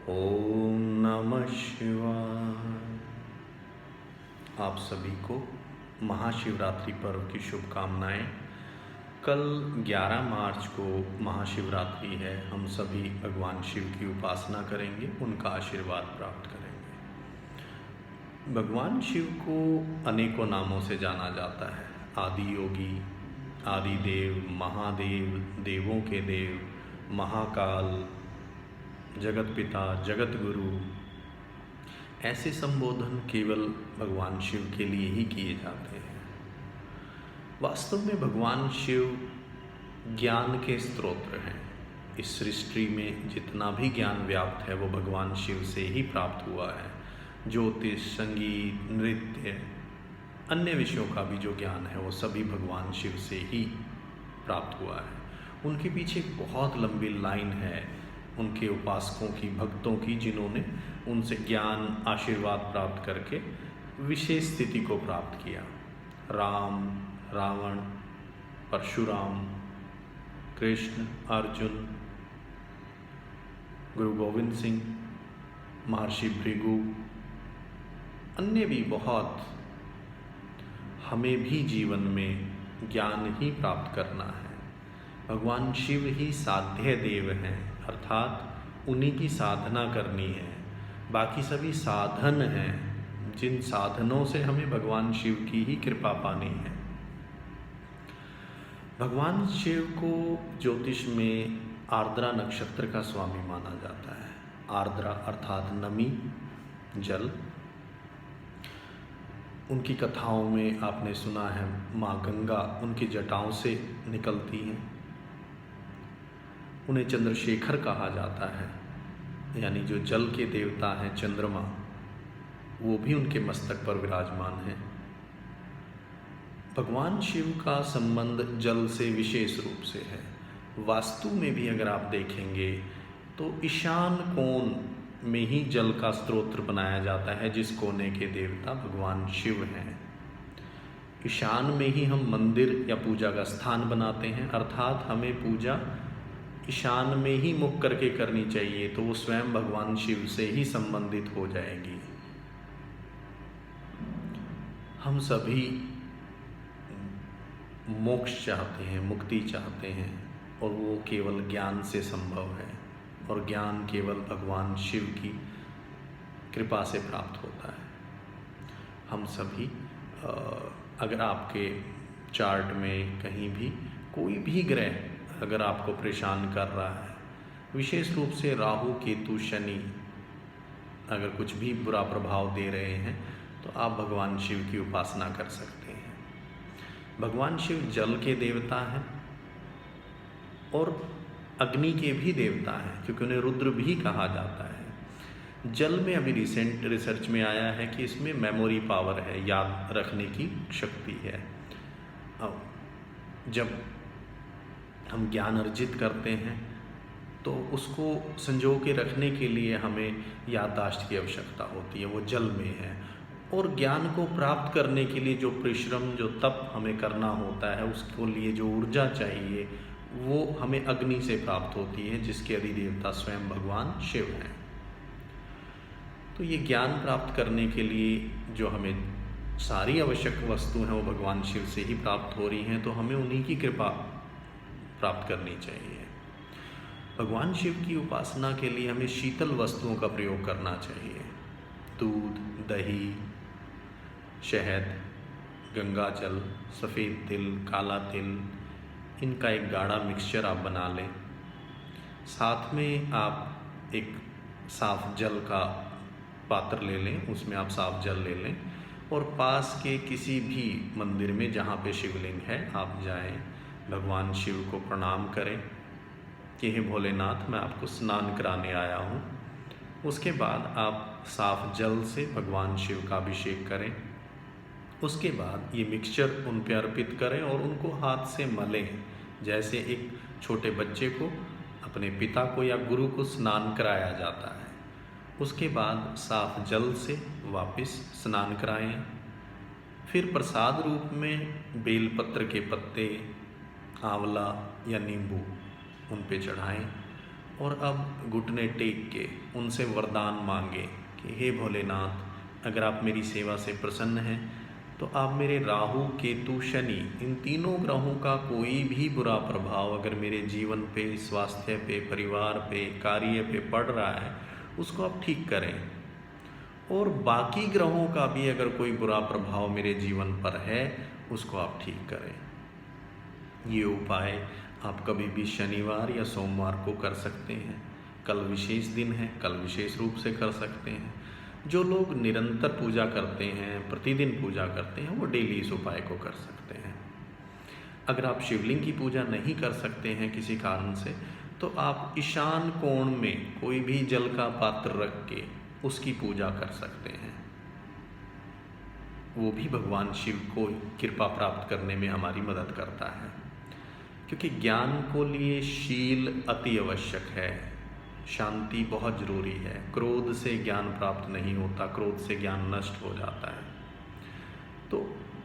ओम नमः शिवाय। आप सभी को महाशिवरात्रि पर्व की शुभकामनाएं। कल 11 मार्च को महाशिवरात्रि है। हम सभी भगवान शिव की उपासना करेंगे, उनका आशीर्वाद प्राप्त करेंगे। भगवान शिव को अनेकों नामों से जाना जाता है। आदि योगी, आदि देव, महादेव, देवों के देव, महाकाल, जगत पिता, जगत गुरु। ऐसे संबोधन केवल भगवान शिव के लिए ही किए जाते हैं। वास्तव में भगवान शिव ज्ञान के स्रोत हैं। इस सृष्टि में जितना भी ज्ञान व्याप्त है वो भगवान शिव से ही प्राप्त हुआ है। ज्योतिष, संगीत, नृत्य, अन्य विषयों का भी जो ज्ञान है वो सभी भगवान शिव से ही प्राप्त हुआ है। उनके पीछे बहुत लंबी लाइन है उनके उपासकों की, भक्तों की, जिन्होंने उनसे ज्ञान, आशीर्वाद प्राप्त करके विशेष स्थिति को प्राप्त किया। राम, रावण, परशुराम, कृष्ण, अर्जुन, गुरु गोविंद सिंह, महर्षि भृगु, अन्य भी बहुत। हमें भी जीवन में ज्ञान ही प्राप्त करना है। भगवान शिव ही साध्य देव हैं, अर्थात उन्हीं की साधना करनी है। बाकी सभी साधन हैं, जिन साधनों से हमें भगवान शिव की ही कृपा पानी है। भगवान शिव को ज्योतिष में आर्द्रा नक्षत्र का स्वामी माना जाता है। आर्द्रा अर्थात नमी, जल। उनकी कथाओं में आपने सुना है माँ गंगा उनकी जटाओं से निकलती हैं। उन्हें चंद्रशेखर कहा जाता है, यानी जो जल के देवता हैं चंद्रमा, वो भी उनके मस्तक पर विराजमान हैं। भगवान शिव का संबंध जल से विशेष रूप से है। वास्तु में भी अगर आप देखेंगे तो ईशान कोण में ही जल का स्रोत बनाया जाता है, जिस कोने के देवता भगवान शिव हैं। ईशान में ही हम मंदिर या पूजा का स्थान बनाते हैं, अर्थात हमें पूजा ईशान में ही मुख करके करनी चाहिए, तो वो स्वयं भगवान शिव से ही संबंधित हो जाएगी। हम सभी मोक्ष चाहते हैं, मुक्ति चाहते हैं, और वो केवल ज्ञान से संभव है। और ज्ञान केवल भगवान शिव की कृपा से प्राप्त होता है। हम सभी अगर आपके चार्ट में कहीं भी कोई भी ग्रह अगर आपको परेशान कर रहा है, विशेष रूप से राहु, केतु, शनि अगर कुछ भी बुरा प्रभाव दे रहे हैं, तो आप भगवान शिव की उपासना कर सकते हैं। भगवान शिव जल के देवता हैं और अग्नि के भी देवता हैं, क्योंकि उन्हें रुद्र भी कहा जाता है। जल में अभी रिसेंट रिसर्च में आया है कि इसमें मेमोरी पावर है, याद रखने की शक्ति है। जब हम ज्ञान अर्जित करते हैं तो उसको संजो के रखने के लिए हमें याददाश्त की आवश्यकता होती है, वो जल में है। और ज्ञान को प्राप्त करने के लिए जो परिश्रम, जो तप हमें करना होता है, उसके लिए जो ऊर्जा चाहिए, वो हमें अग्नि से प्राप्त होती है, जिसके अधिदेवता स्वयं भगवान शिव हैं। तो ये ज्ञान प्राप्त करने के लिए जो हमें सारी आवश्यक वस्तु हैं वो भगवान शिव से ही प्राप्त हो रही हैं, तो हमें उन्हीं की कृपा प्राप्त करनी चाहिए। भगवान शिव की उपासना के लिए हमें शीतल वस्तुओं का प्रयोग करना चाहिए। दूध, दही, शहद, गंगा जल, सफ़ेद तिल, काला तिल, इनका एक गाढ़ा मिक्सचर आप बना लें। साथ में आप एक साफ जल का पात्र ले लें, उसमें आप साफ जल ले लें, और पास के किसी भी मंदिर में जहाँ पे शिवलिंग है आप जाएं, भगवान शिव को प्रणाम करें कि हे भोलेनाथ, मैं आपको स्नान कराने आया हूँ। उसके बाद आप साफ जल से भगवान शिव का अभिषेक करें। उसके बाद ये मिक्सचर उन पे अर्पित करें और उनको हाथ से मलें, जैसे एक छोटे बच्चे को अपने पिता को या गुरु को स्नान कराया जाता है। उसके बाद साफ जल से वापस स्नान कराएं। फिर प्रसाद रूप में बेलपत्र के पत्ते, आंवला या नींबू उन पे चढ़ाएं और अब घुटने टेक के उनसे वरदान मांगे कि हे भोलेनाथ, अगर आप मेरी सेवा से प्रसन्न हैं तो आप मेरे राहु, केतु, शनि, इन तीनों ग्रहों का कोई भी बुरा प्रभाव अगर मेरे जीवन पे, स्वास्थ्य पे, परिवार पे, कार्य पे पड़ रहा है, उसको आप ठीक करें। और बाकी ग्रहों का भी अगर कोई बुरा प्रभाव मेरे जीवन पर है, उसको आप ठीक करें। ये उपाय आप कभी भी शनिवार या सोमवार को कर सकते हैं। कल विशेष दिन है, कल विशेष रूप से कर सकते हैं। जो लोग निरंतर पूजा करते हैं, प्रतिदिन पूजा करते हैं, वो डेली इस उपाय को कर सकते हैं। अगर आप शिवलिंग की पूजा नहीं कर सकते हैं किसी कारण से, तो आप ईशान कोण में कोई भी जल का पात्र रख के उसकी पूजा कर सकते हैं। वो भी भगवान शिव को कृपा प्राप्त करने में हमारी मदद करता है, क्योंकि ज्ञान को लिए शील अति आवश्यक है, शांति बहुत जरूरी है। क्रोध से ज्ञान प्राप्त नहीं होता, क्रोध से ज्ञान नष्ट हो जाता है। तो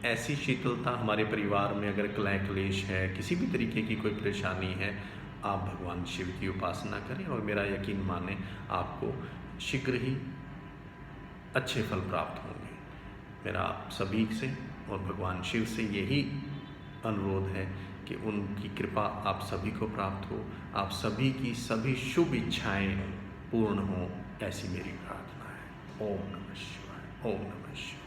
ऐसी शीतलता हमारे परिवार में अगर कलह क्लेश है, किसी भी तरीके की कोई परेशानी है, आप भगवान शिव की उपासना करें और मेरा यकीन माने आपको शीघ्र ही अच्छे फल प्राप्त होंगे। मेरा आप सभी से और भगवान शिव से यही अनुरोध है कि उनकी कृपा आप सभी को प्राप्त हो, आप सभी की सभी शुभ इच्छाएं पूर्ण हों, ऐसी मेरी प्रार्थना है। ओम नमः शिवाय। ओम नमः शिवाय।